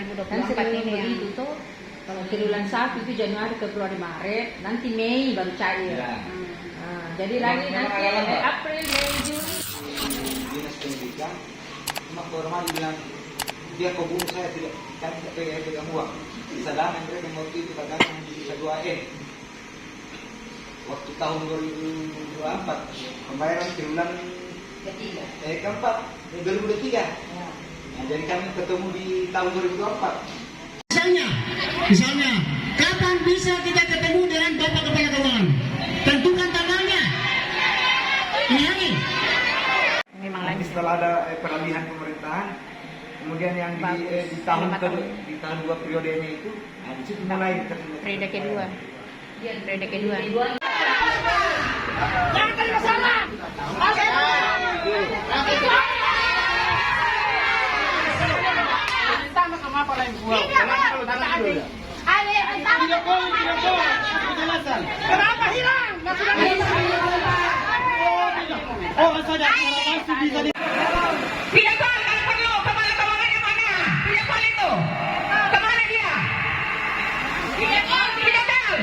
2024 ini ya. Itu tuh kalau triwulan 1 itu Januari ke Februari Maret, nanti Mei baru cair. Ya. Jadi lagi nanti April, Mei, Juni. Dinas pendidikan cuma formal bilang dia hubungi saya tidak, kami tidak pegang uang. Sedangkan mereka waktu itu katakan bisa 2M. Waktu tahun 2024 pembayaran triwulan Ketiga. keempat 2023. Nah, jadi kami ketemu di tahun 2024. Misalnya, kapan bisa kita ketemu dengan Bapak Kepala Keuangan? Tentukan tanggalnya. Ini hari. Memang Nanti lagi. setelah ada peralihan pemerintahan, kemudian yang di tahun di tahun 2 periodenya itu, nah, di situ mulai Periode kedua. Periode kedua. Jangan kali bersama. Sama sama apa lain buat? Kenapa hilang? Oh, saja. Bisa di. Tidak tahu kalau perlu kepala keuangannya mana? Tidak tahu itu. Kemana dia? Tidak tahu.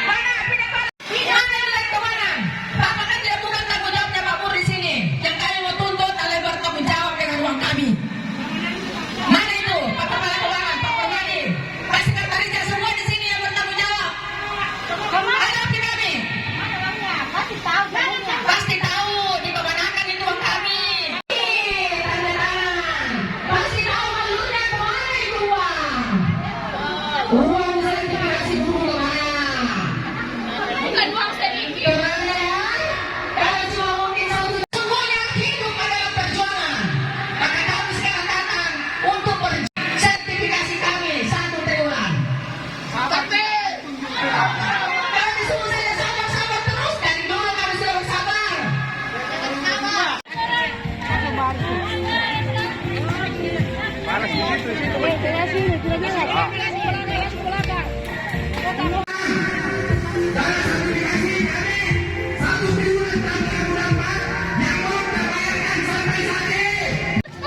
Mana? Tidak tahu. Tidak ada keuangan. Bapak kan tidak bukan tanggung jawabnya Pak Pur di sini. Yang kami mau tuntut adalah bertanggung jawab dengan uang kami. Mana itu? Pak Kepala Keuangan, Pak Permadi, Pak Sekretarisnya semua di sini yang bertanggung jawab. Hadapi kami. Pasti tahu dikemanakan itu uang kami. Tanda tangan. Pasti tahu alurnya kemana itu uang. Uang sertifikasi guru mana? Bukan uang sedikit. Kemana ya? Kalau cuma mungkin satu. Semuanya hidup adalah perjuangan. Maka kami sekarang datang untuk sertifikasi kami 1 triwulan. Tapi kami disuruh saya sabar terus. Dari dulu kami sudah bersabar.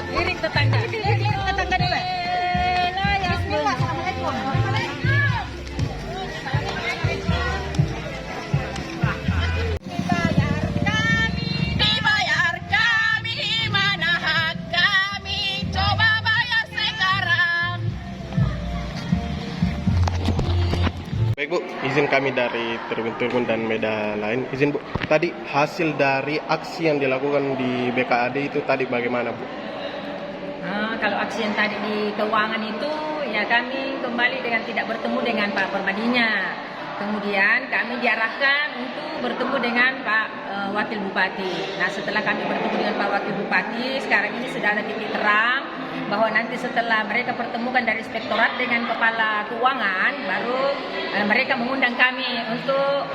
Lirik tetangga. Tetangga dulu. Dibayar kami, mana hak kami? Coba bayar sekarang. Baik Bu, izin kami dari Tribun dan media lain. Izin Bu, tadi hasil dari aksi yang dilakukan di BKAD itu tadi bagaimana Bu? Kalau aksi yang tadi di keuangan itu, ya kami kembali dengan tidak bertemu dengan Pak Permadinya. Kemudian kami diarahkan untuk bertemu dengan Pak Wakil Bupati. Nah setelah kami bertemu dengan Pak Wakil Bupati, sekarang ini sudah ada titik terang bahwa nanti setelah mereka pertemukan dari inspektorat dengan Kepala Keuangan, baru mereka mengundang kami untuk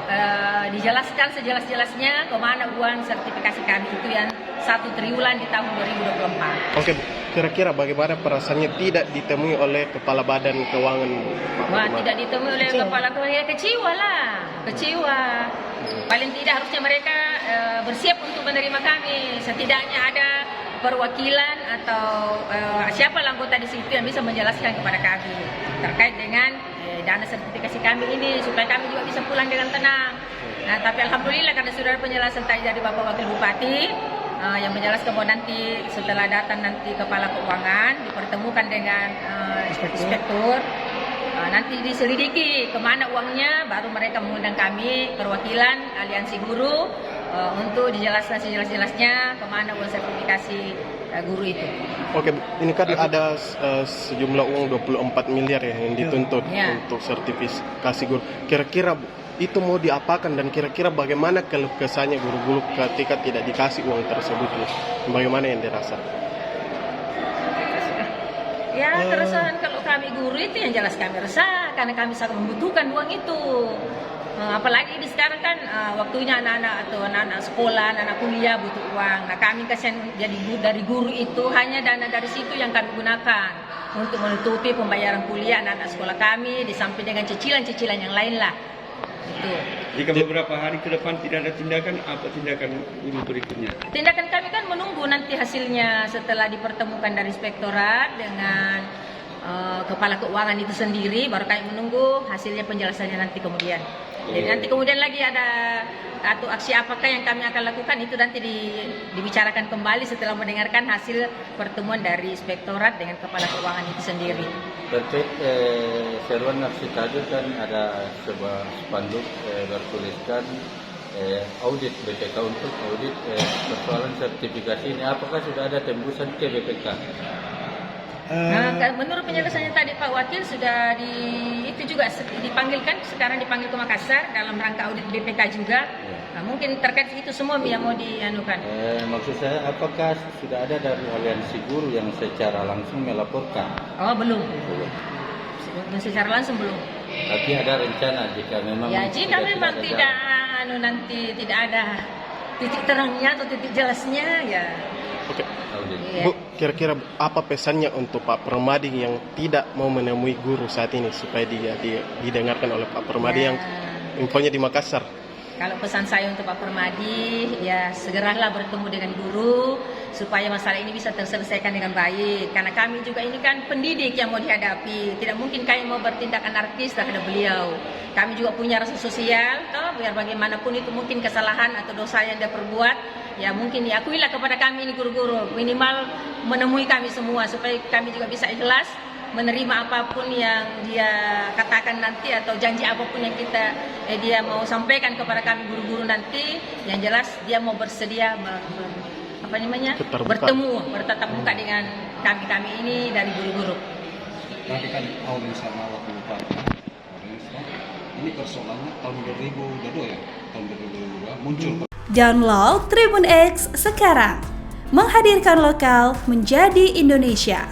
dijelaskan sejelas-jelasnya kemana uang sertifikasi kami itu yang 1 triwulan di tahun 2024. Oke Bu, kira-kira bagaimana perasaannya tidak ditemui oleh Kepala Badan Keuangan Pak Wah, Permadi? tidak ditemui oleh Kepala Keuangan, ya kecewa lah, kecewa. Paling tidak harusnya mereka bersiap untuk menerima kami. Setidaknya ada perwakilan atau siapa anggota di situ yang bisa menjelaskan kepada kami terkait dengan dana sertifikasi kami ini supaya kami juga bisa pulang dengan tenang. Nah, tapi alhamdulillah karena sudah ada penjelasan tadi dari Bapak Wakil Bupati yang menjelaskan bahwa nanti setelah datang nanti Kepala Keuangan dipertemukan dengan inspektur. Nanti diselidiki kemana uangnya, baru mereka mengundang kami perwakilan aliansi guru untuk dijelaskan sejelas-jelasnya kemana uang sertifikasi guru itu. Oke Bu, ini kan ada sejumlah uang 24 miliar ya yang dituntut Ya. untuk sertifikasi guru. Kira-kira Bu, itu mau diapakan dan kira-kira bagaimana keluh kesahnya guru-guru ketika tidak dikasih uang tersebut Bu? Bagaimana yang dirasa? Ya, keresahan kalau kami guru itu yang jelas kami resah karena kami sangat membutuhkan uang itu. Apalagi di sekarang kan waktunya anak-anak atau anak-anak sekolah, anak kuliah butuh uang. Nah, kami kasihan jadi dari guru itu hanya dana dari situ yang kami gunakan untuk menutupi pembayaran kuliah anak-anak sekolah kami di samping dengan cicilan-cicilan yang lain lah. Itu. Jika beberapa hari ke depan tidak ada tindakan, apa tindakan guru berikutnya? Tindakan kami kan menunggu nanti hasilnya setelah dipertemukan dari inspektorat dengan kepala keuangan itu sendiri, baru kami menunggu hasilnya penjelasannya nanti kemudian. Jadi nanti kemudian lagi ada atau aksi apakah yang kami akan lakukan itu nanti dibicarakan kembali setelah mendengarkan hasil pertemuan dari inspektorat dengan kepala keuangan itu sendiri. Terkait seruan aksi tadi kan ada sebuah spanduk bertuliskan audit BPK untuk audit persoalan sertifikasi ini. Apakah sudah ada tembusan ke BPK? Menurut penjelasannya tadi Pak Wakil sudah itu juga dipanggilkan, sekarang dipanggil ke Makassar dalam rangka audit BPK juga. Nah, mungkin terkait itu semua yang mau dianukan. Maksud saya, apakah sudah ada dari aliansi guru yang secara langsung melaporkan? Oh, belum. Secara langsung belum. Tapi ada rencana jika memang jika memang nanti tidak ada titik terangnya atau titik jelasnya ya. Oke. Bu, kira-kira apa pesannya untuk Pak Permadi yang tidak mau menemui guru saat ini supaya dia didengarkan oleh Pak Permadi yang infonya di Makassar? Kalau pesan saya untuk Pak Permadi, ya segeralah bertemu dengan guru supaya masalah ini bisa terselesaikan dengan baik. Karena kami juga ini kan pendidik yang mau dihadapi. Tidak mungkin kami mau bertindak anarkis terhadap beliau. Kami juga punya rasa sosial, biar bagaimanapun itu mungkin kesalahan atau dosa yang dia perbuat, ya mungkin diakuilah kepada kami ini guru-guru. Minimal menemui kami semua supaya kami juga bisa ikhlas menerima apapun yang dia katakan nanti atau janji apapun yang dia mau sampaikan kepada kami guru-guru nanti. Yang jelas dia mau bersedia bertatap muka dengan kami ini dari guru-guru. Nanti kan tahun sama waktu Pak. Ini persoalannya tahun 2022 ya, tahun 2022 muncul. Download Tribun X sekarang, menghadirkan lokal menjadi Indonesia.